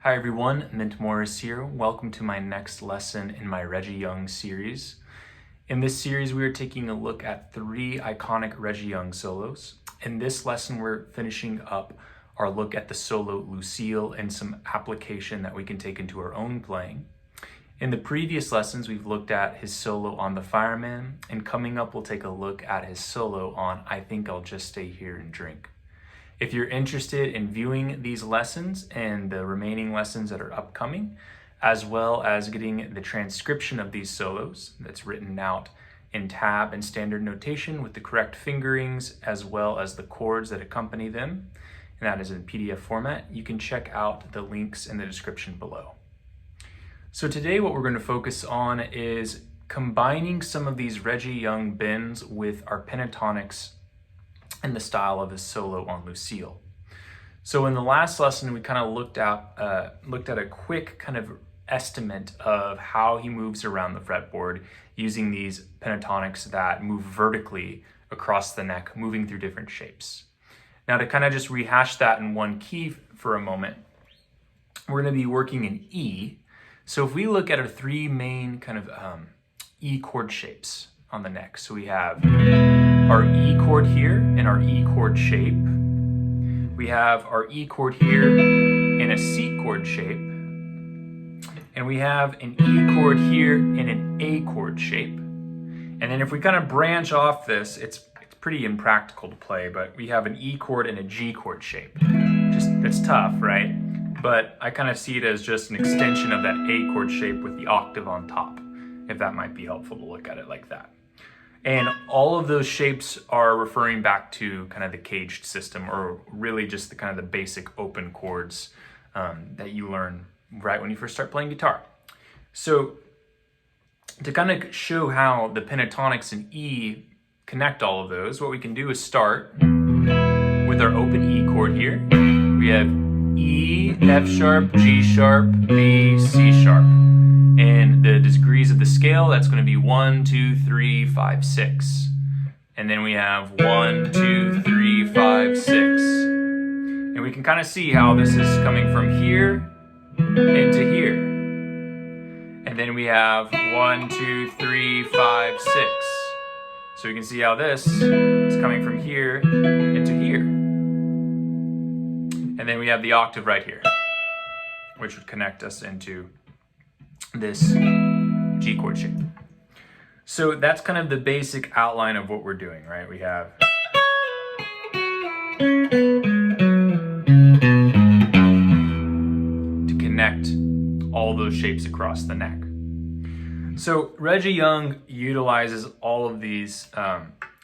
Hi everyone, Mint Morris here. Welcome to my next lesson in my Reggie Young series. In this series, we are taking a look at 3 iconic Reggie Young solos. In this lesson, we're finishing up our look at the solo Lucille and some application that we can take into our own playing. In the previous lessons, we've looked at his solo on the Fireman, and coming up, we'll take a look at his solo on I Think I'll Just Stay Here and Drink. If you're interested in viewing these lessons and the remaining lessons that are upcoming, as well as getting the transcription of these solos that's written out in tab and standard notation with the correct fingerings, as well as the chords that accompany them, and that is in PDF format, you can check out the links in the description below. So today what we're going to focus on is combining some of these Reggie Young bends with our pentatonics in the style of his solo on Lucille. So in the last lesson, we kind of looked at a quick kind of estimate of how he moves around the fretboard using these pentatonics that move vertically across the neck, moving through different shapes. Now to kind of just rehash that in one key for a moment, we're going to be working in E. So if we look at our 3 main kind of E chord shapes on the neck, so we have our E chord here in our E chord shape. We have our E chord here in a C chord shape. And we have an E chord here in an A chord shape. And then if we kind of branch off this, it's pretty impractical to play, but we have an E chord and a G chord shape. That's tough, right? But I kind of see it as just an extension of that A chord shape with the octave on top, if that might be helpful to look at it like that. And all of those shapes are referring back to kind of the caged system, or really just the kind of the basic open chords that you learn right when you first start playing guitar. So to kind of show how the pentatonics in E connect all of those, what we can do is start with our open E chord here. We have E, F sharp, G sharp, B, C sharp. And the degrees of the scale, that's going to be 1, 2, 3, 5, 6. And then we have 1, 2, 3, 5, 6. And we can kind of see how this is coming from here into here. And then we have 1, 2, 3, 5, 6. So you can see how this is coming from here into here. And then we have the octave right here, which would connect us into this G chord shape. So that's kind of the basic outline of what we're doing, right? We have to connect all those shapes across the neck. So Reggie Young utilizes all of these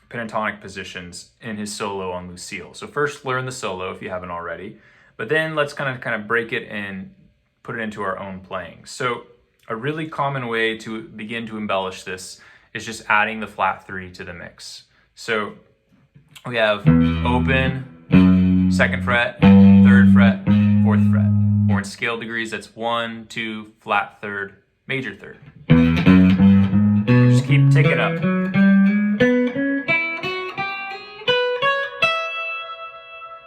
pentatonic positions in his solo on Lucille. So first learn the solo if you haven't already, but then let's kind of break it and put it into our own playing. So a really common way to begin to embellish this is just adding the flat 3 to the mix. So we have open, 2nd fret, 3rd fret, 4th fret. Or in scale degrees, that's 1, 2, flat 3rd, major 3rd. Just keep ticking up.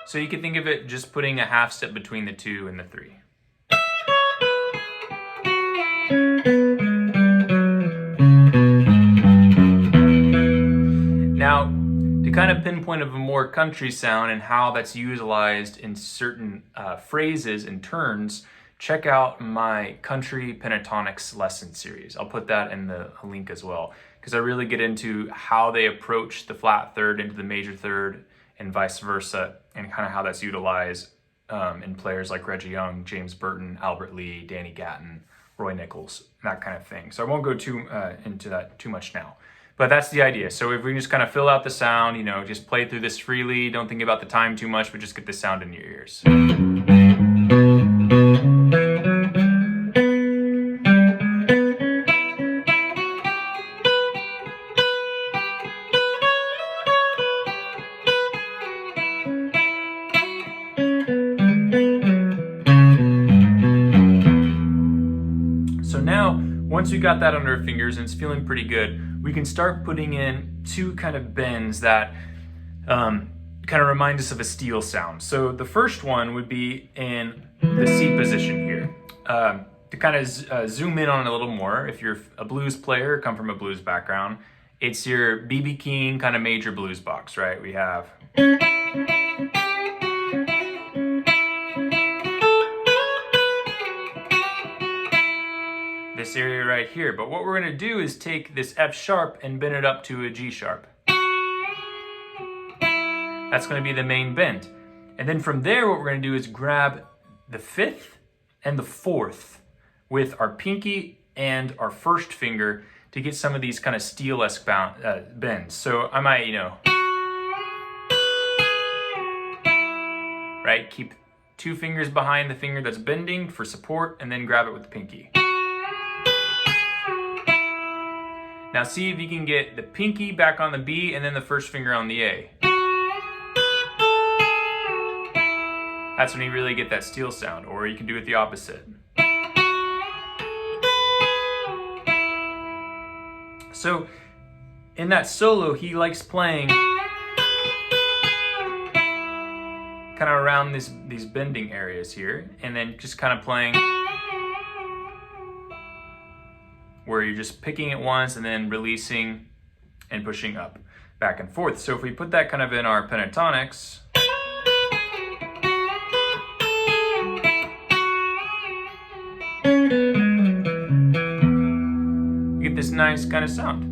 So you can think of it just putting a half step between the 2 and the 3. Now, to kind of pinpoint of a more country sound and how that's utilized in certain phrases and turns, check out my country pentatonics lesson series. I'll put that in the link as well, because I really get into how they approach the flat 3rd into the major 3rd and vice versa, and kind of how that's utilized in players like Reggie Young, James Burton, Albert Lee, Danny Gatton, Roy Nichols, that kind of thing. So I won't go into that too much now. But that's the idea. So if we just kind of fill out the sound, just play through this freely, don't think about the time too much, but just get the sound in your ears. So now, once we got that under our fingers and it's feeling pretty good, we can start putting in 2 kind of bends that kind of remind us of a steel sound. So the first one would be in the C position here. to kind of zoom in on it a little more, if you're a blues player, come from a blues background, it's your B.B. King kind of major blues box, right? We have this area right here. But what we're going to do is take this F sharp and bend it up to a G sharp. That's going to be the main bend. And then from there, what we're going to do is grab the 5th and the 4th with our pinky and our first finger to get some of these kind of steel-esque bends. So I might, right, keep 2 fingers behind the finger that's bending for support and then grab it with the pinky. Now see if you can get the pinky back on the B and then the first finger on the A. That's when you really get that steel sound, or you can do it the opposite. So in that solo, he likes playing kind of around these bending areas here, and then just kind of playing where you're just picking it once and then releasing and pushing up, back and forth. So if we put that kind of in our pentatonics, you get this nice kind of sound.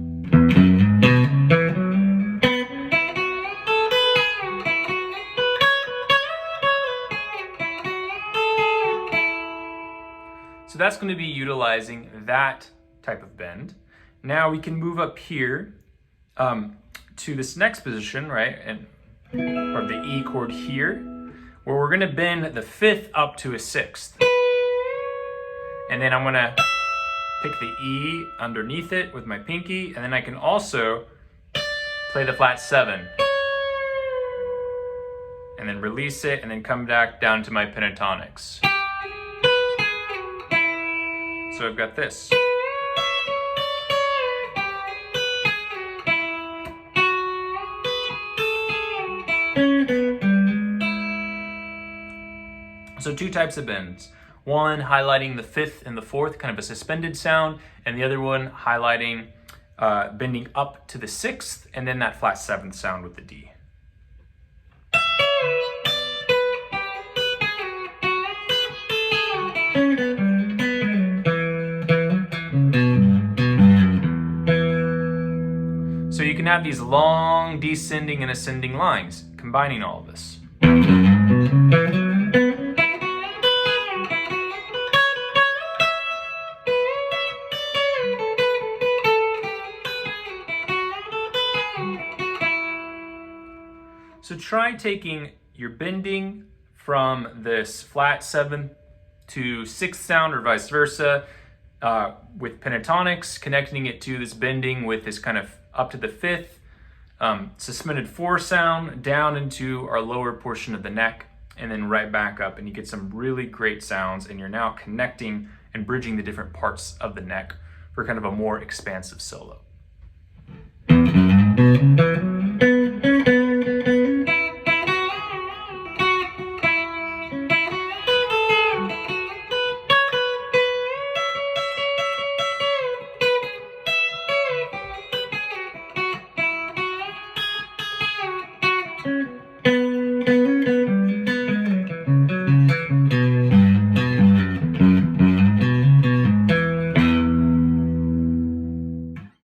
So that's going to be utilizing that type of bend. Now we can move up here to this next position, right? Or the E chord here, where we're going to bend the 5th up to a 6th. And then I'm going to pick the E underneath it with my pinky, and then I can also play the flat 7. And then release it, and then come back down to my pentatonics. So I've got this. So 2 types of bends. One highlighting the 5th and the 4th, kind of a suspended sound, and the other one highlighting bending up to the 6th, and then that flat 7th sound with the D. So you can have these long descending and ascending lines, combining all of this. So try taking your bending from this flat 7th to 6th sound, or vice versa, with pentatonics, connecting it to this bending with this kind of up to the 5th, suspended 4 sound down into our lower portion of the neck, and then right back up, and you get some really great sounds, and you're now connecting and bridging the different parts of the neck for kind of a more expansive solo.